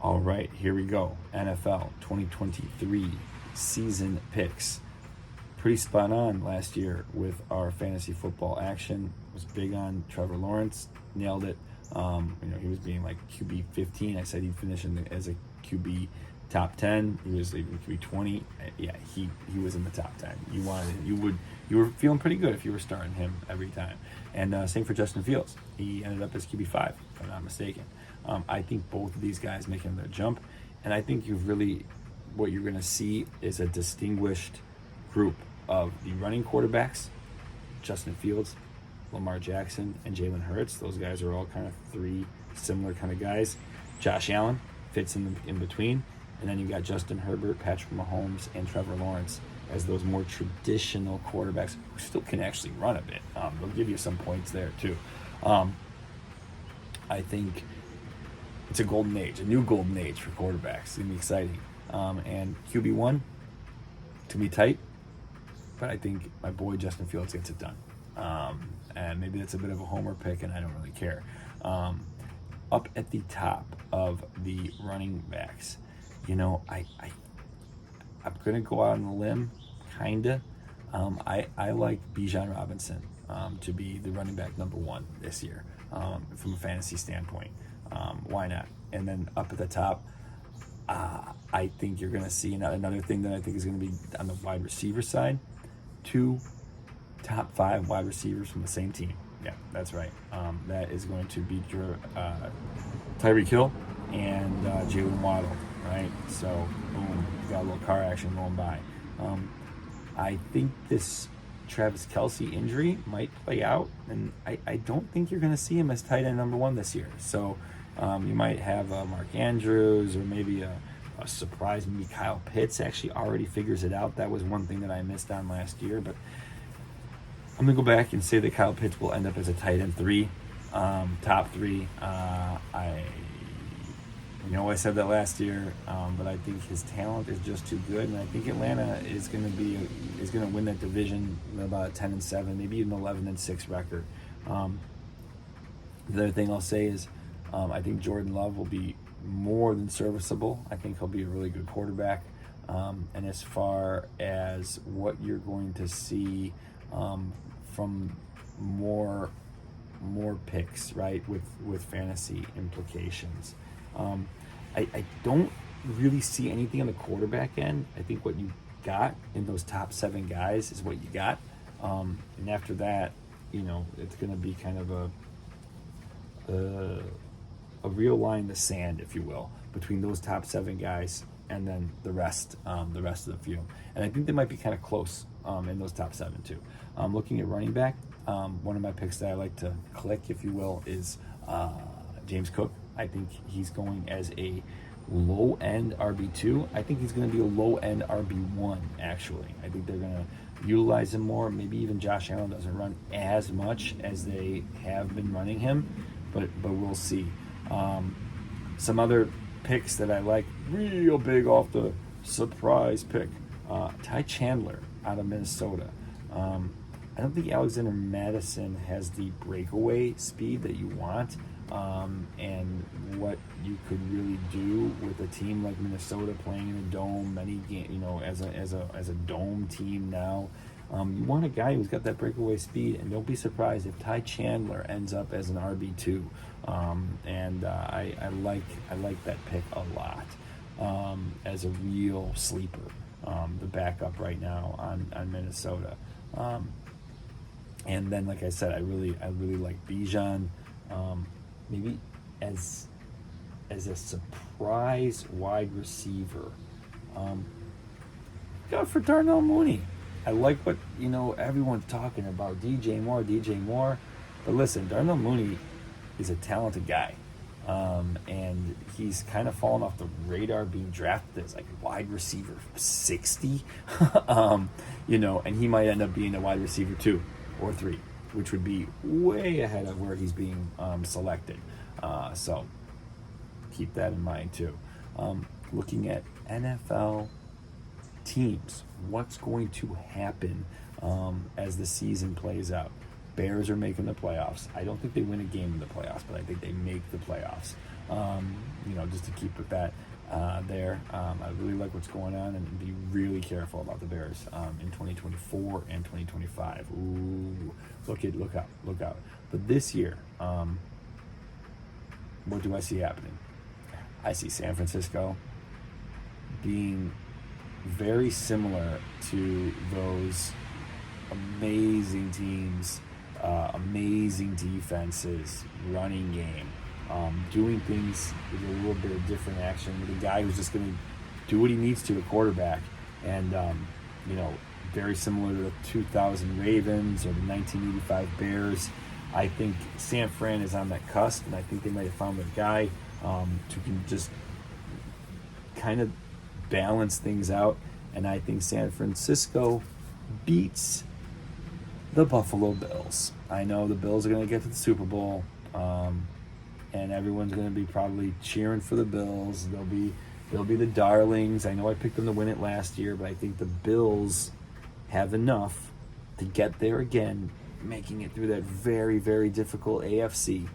All right, here we go. NFL 2023 season picks. Pretty spot on last year with our fantasy football action. Was big on Trevor Lawrence, nailed it. He was being like QB 15. I said he'd finish as a QB top 10. He was even QB 20. Yeah, he was in the top 10. You were feeling pretty good if you were starting him every time. And same for Justin Fields. He ended up as QB 5, if I'm not mistaken. I think both of these guys making their jump, and I think what you're going to see is a distinguished group of the running quarterbacks, Justin Fields, Lamar Jackson, and Jalen Hurts. Those guys are all kind of three similar kind of guys. Josh Allen fits in between, and then you got Justin Herbert, Patrick Mahomes, and Trevor Lawrence as those more traditional quarterbacks who still can actually run a bit. They'll give you some points there too. I think it's a golden age, a new golden age for quarterbacks. It's going to be exciting. And QB1, to be tight, but I think my boy Justin Fields gets it done. And maybe that's a bit of a homer pick, and I don't really care. Up at the top of the running backs, I'm going to go out on a limb, kind of. I like BiJan Robinson to be the running back number one this year from a fantasy standpoint. Why not? And then up at the top, I think you're going to see another thing that I think is going to be on the wide receiver side. 2 top 5 wide receivers from the same team. Yeah, that's right. That is going to be Tyreek Hill and Jalen Waddle, right? So, boom, you got a little car action going by. I think this Travis Kelce injury might play out, and I don't think you're going to see him as tight end number 1 this year. So, you might have Mark Andrews or maybe a surprise. Maybe Kyle Pitts actually already figures it out. That was one thing that I missed on last year, but I'm going to go back and say that Kyle Pitts will end up as a tight end 3, top 3. I said that last year, but I think his talent is just too good, and I think Atlanta is going to win that division with about a 10-7, maybe even 11-6 record. The other thing I'll say is I think Jordan Love will be more than serviceable. I think he'll be a really good quarterback. And as far as what you're going to see from more picks, right, with fantasy implications, I don't really see anything on the quarterback end. I think what you got in those top 7 guys is what you got. And after that, it's going to be kind of a real line in the sand, if you will, between those top 7 guys and then the rest of the field. And I think they might be kind of close in those top 7 too. Looking at running back, one of my picks that I like to click, if you will, is James Cook. I think he's going as a low-end RB2. I think he's going to be a low-end RB1, actually. I think they're going to utilize him more. Maybe even Josh Allen doesn't run as much as they have been running him, but we'll see. Some other picks that I like real big off the surprise pick. Ty Chandler out of Minnesota. I don't think Alexander Madison has the breakaway speed that you want, and what you could really do with a team like Minnesota playing in a dome, as a dome team now. You want a guy who's got that breakaway speed, and don't be surprised if Ty Chandler ends up as an RB2. I like that pick a lot as a real sleeper, the backup right now on Minnesota. And then, like I said, I really like Bijan, maybe as a surprise wide receiver. Go for Darnell Mooney. I like what everyone's talking about, DJ Moore. But listen, Darnell Mooney is a talented guy, and he's kind of fallen off the radar, being drafted as like wide receiver 60, and he might end up being a wide receiver 2 or 3, which would be way ahead of where he's being selected. So keep that in mind too. Looking at NFL teams, what's going to happen as the season plays out? Bears are making the playoffs. I don't think they win a game in the playoffs, but I think they make the playoffs. just to keep with that there. I really like what's going on, and be really careful about the Bears in 2024 and 2025. Ooh, look out. But this year, what do I see happening? I see San Francisco being very similar to those amazing teams, amazing defenses, running game, doing things with a little bit of different action, with a guy who's just going to do what he needs to at quarterback. And, very similar to the 2000 Ravens or the 1985 Bears. I think San Fran is on that cusp, and I think they might have found a guy who can just kind of balance things out. And I think San Francisco beats the Buffalo Bills. I know the Bills are going to get to the Super Bowl, and everyone's going to be probably cheering for the Bills. They'll be the darlings. I know I picked them to win it last year, but I think the Bills have enough to get there again, making it through that very, very difficult AFC.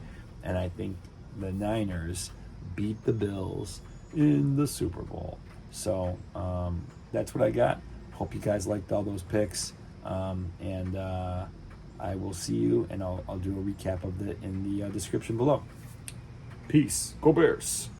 And I think the Niners beat the Bills in the Super Bowl. So that's what I got. Hope you guys liked all those picks. And I will see you, and I'll do a recap of it in the description below. Peace. Go Bears.